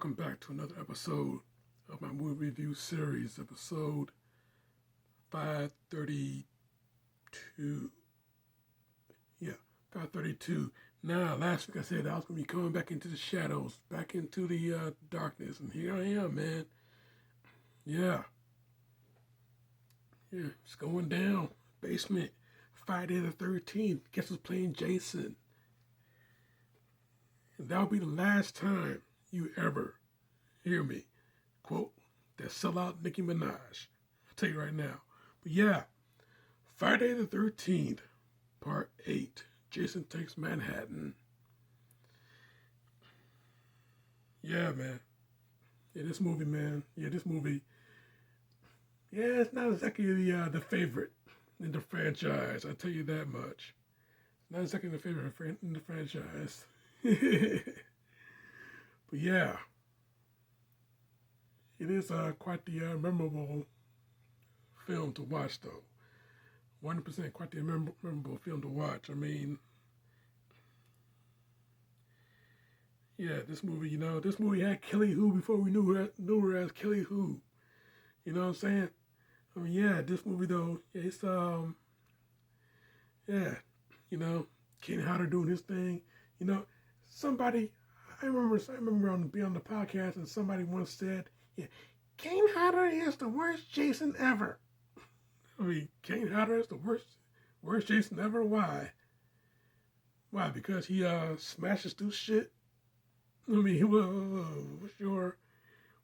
Welcome back to another episode of my movie review series, episode 532. Yeah, 532. Now, last week I said I was going to be coming back into the shadows, back into the darkness, and here I am, man. Yeah, it's going down. Basement, Friday the 13th. Guess who's playing Jason? And that'll be the last time you ever hear me quote that sellout Nicki Minaj. I'll tell you right now. But yeah, Friday the 13th, Part 8. Jason Takes Manhattan. Yeah, man. Yeah, this movie, man. Yeah, this movie. Yeah, it's not exactly the favorite in the franchise. I'll tell you that much. It's not exactly the favorite in the franchise. But yeah, it is quite the memorable film to watch, though. 100% quite the memorable film to watch. I mean, yeah, this movie, this movie had Kelly Hu before we knew her as Kelly Hu. You know what I'm saying? I mean, yeah, this movie though, it's yeah, Kane Hodder doing his thing. Somebody, I remember on the podcast, and somebody once said, yeah, Kane Hodder is the worst Jason ever. I mean, Kane Hodder is the worst Jason ever. Why? Why? Because he smashes through shit. I mean,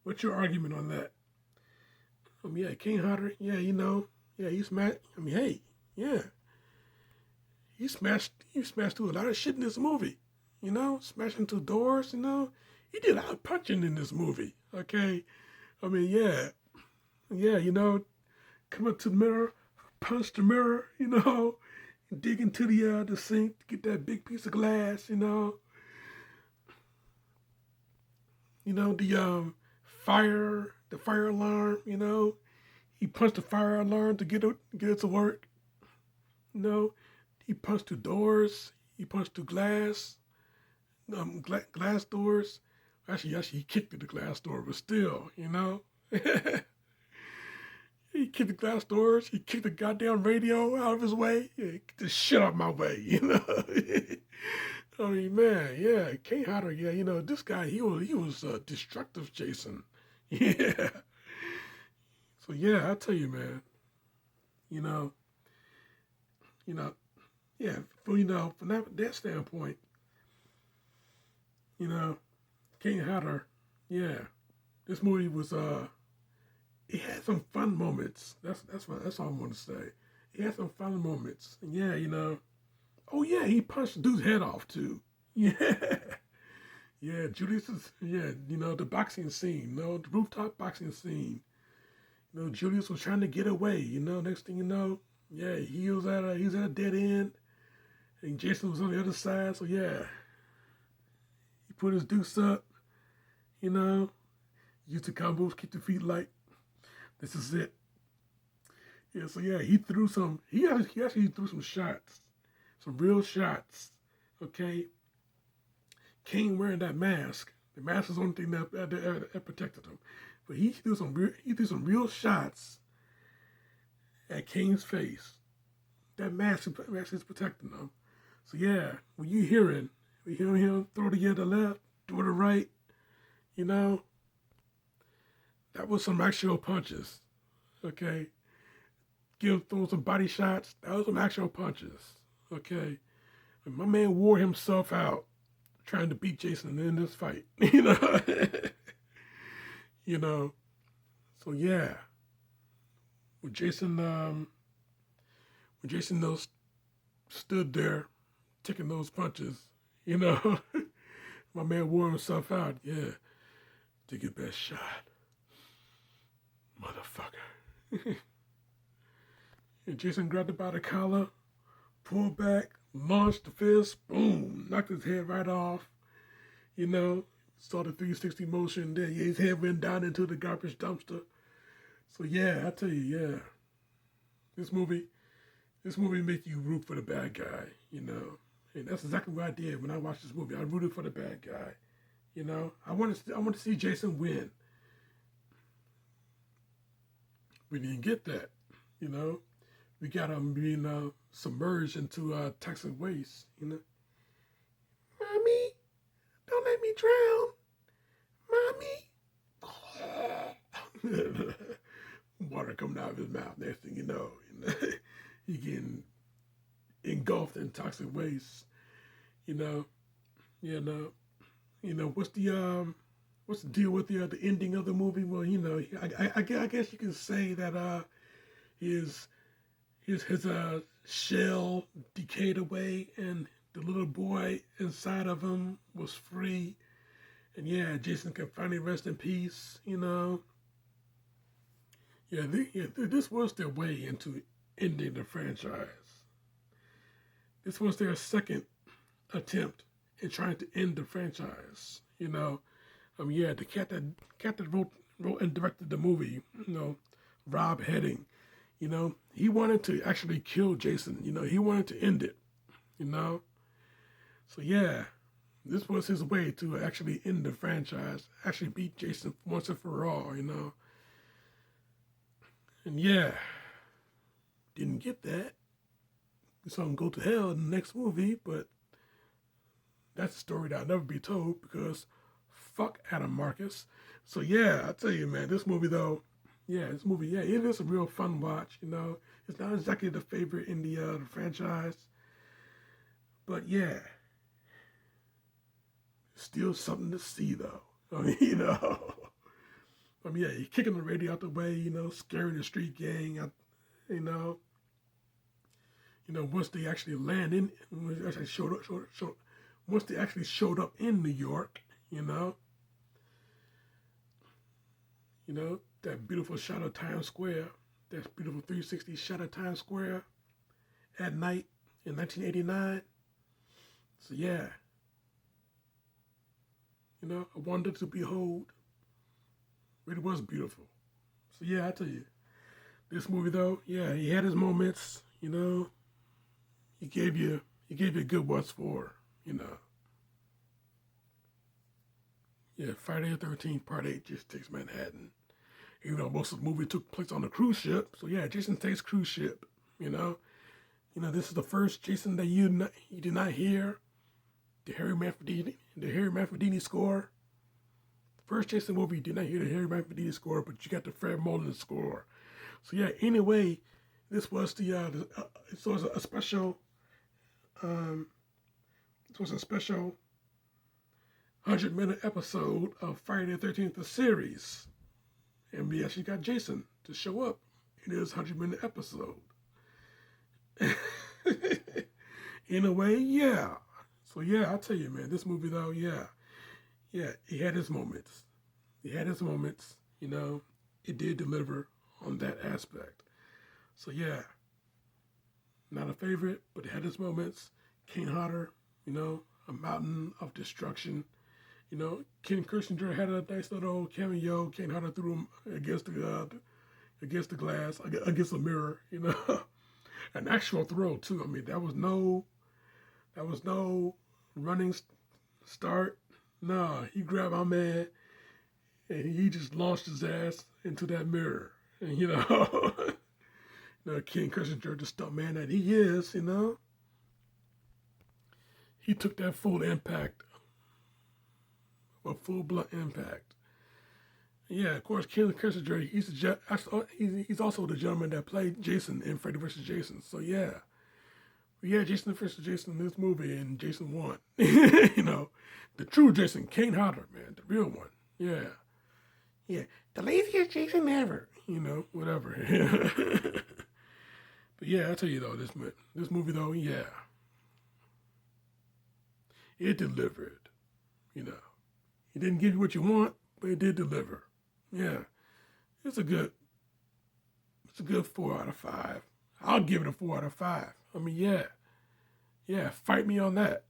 what's your argument on that? I mean, yeah, Kane Hodder, yeah, he smashed. I mean, hey, yeah, he smashed through a lot of shit in this movie. Smashing through doors. He did a lot of punching in this movie. Okay, I mean, yeah, come up to the mirror, punch the mirror. Dig into the sink to get that big piece of glass. The fire alarm. He punched the fire alarm to get it to work. He punched through doors. He punched through glass. Glass doors. Actually, he kicked through the glass door, but still, He kicked the glass doors. He kicked the goddamn radio out of his way. Yeah, get the shit out of my way, I mean, man, yeah, Kane Hodder, yeah, this guy, he was destructive Jason. Yeah. So yeah, I tell you, man, you know, yeah, from that standpoint, Kane Hodder, yeah, this movie was it had some fun moments. That's all I want to say. It had some fun moments. And yeah, oh yeah, he punched dude's head off too. Yeah. Yeah, Julius's, the boxing scene, the rooftop boxing scene. Julius was trying to get away, next thing you know, yeah, he was at a dead end, and Jason was on the other side, so yeah, he put his deuce up, used the combos, keep the feet light. This is it. Yeah, so yeah, he actually threw some shots, some real shots, okay? Kane wearing that mask. The mask is the only thing that protected him. But he threw some real shots at Kane's face. That mask is protecting him. So yeah, when you hear him throw to the left, throw to the right, that was some actual punches. Okay? Throw some body shots. That was some actual punches. Okay? And my man wore himself out trying to beat Jason in this fight. So yeah. When Jason stood there taking those punches, my man wore himself out. Yeah. Take your best shot, motherfucker. And Jason grabbed him by the collar, pulled back, launched the fist, boom, knocked his head right off. Saw the 360 motion. Then his head went down into the garbage dumpster. So yeah, I tell you, yeah, this movie makes you root for the bad guy. And that's exactly what I did when I watched this movie. I rooted for the bad guy. You know, I want to see Jason win. We didn't get that. You know, we got him being submerged into toxic waste. You know, mommy, don't let me drown, mommy. Water coming out of his mouth. Next thing you know, he getting engulfed in toxic waste. You know, what's the deal with the ending of the movie? Well, I guess you can say that his shell decayed away, and the little boy inside of him was free, and yeah, Jason can finally rest in peace. This was their way into ending the franchise. This was their second attempt in trying to end the franchise. The cat that wrote and directed the movie, Rob Heading, he wanted to actually kill Jason. He wanted to end it. So yeah, this was his way to actually end the franchise, actually beat Jason once and for all. And yeah, didn't get that. We saw him go to hell in the next movie, but that's a story that'll never be told because fuck Adam Marcus. So yeah, I tell you, man, this movie, it is a real fun watch. It's not exactly the favorite in the franchise, but yeah, still something to see though. You're kicking the radio out the way, scaring the street gang. Once they actually land in, once they actually showed up in New York, that beautiful shot of Times Square, that beautiful 360 shot of Times Square at night in 1989. So yeah, a wonder to behold. It was beautiful. So yeah, I tell you, this movie though, yeah, he had his moments. He gave you good what's for. Yeah, Friday the 13th Part 8 just takes Manhattan. Most of the movie took place on a cruise ship. So yeah, Jason takes cruise ship. This is the first Jason that you did not hear the Harry Manfredini score. First Jason movie, you did not hear the Harry Manfredini score, but you got the Fred Mullins score. So yeah, anyway, this was a special. This was a special 100-minute episode of Friday the 13th, the series, and we actually got Jason to show up in his 100-minute episode. In a way, yeah. So yeah, I tell you, man, this movie though, yeah, it had its moments. It did deliver on that aspect. So yeah, not a favorite, but it had its moments. Kane Hodder, a mountain of destruction. Ken Kirchinger had a nice little cameo. Kane Hodder threw him against the glass, against the mirror. An actual throw too. I mean, that was no running start. Nah, he grabbed my man and he just launched his ass into that mirror. And Ken Kirchinger, the stunt man that he is, he took that full impact, a full blunt impact. Yeah, of course, Ken Kirchinger, he's also the gentleman that played Jason in Freddy vs. Jason. So yeah, we had Jason vs. Jason in this movie, and Jason won. The true Jason, Kane Hodder, man, the real one. Yeah, the laziest Jason ever. Whatever. But yeah, I tell you though, this movie though, yeah, it delivered. It didn't give you what you want, but it did deliver. Yeah, it's a good 4 out of 5. I'll give it a 4 out of 5. I mean, yeah, fight me on that.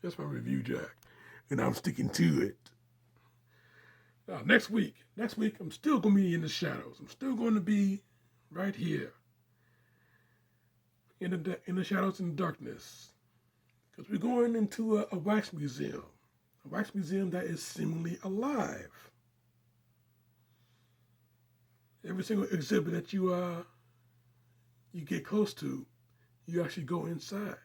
That's my review, Jack, and I'm sticking to it. Next week, I'm still going to be in the shadows. I'm still going to be right here in the shadows and darkness, because we're going into a wax museum, a wax museum that is seemingly alive. Every single exhibit that you get close to, you actually go inside.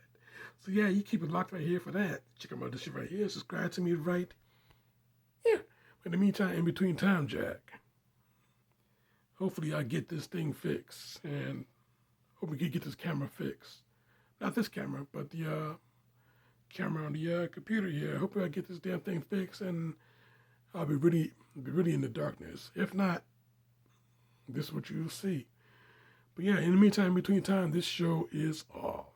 So yeah, you keep it locked right here for that. Check out this shit right here. Subscribe to me right. Yeah. In the meantime, in between time, Jack. Hopefully I get this thing fixed, and hope we can get this camera fixed. Not this camera, but the camera on the computer here. Hopefully I get this damn thing fixed, and I'll be really in the darkness. If not, this is what you'll see. But yeah, in the meantime, between time, this show is off.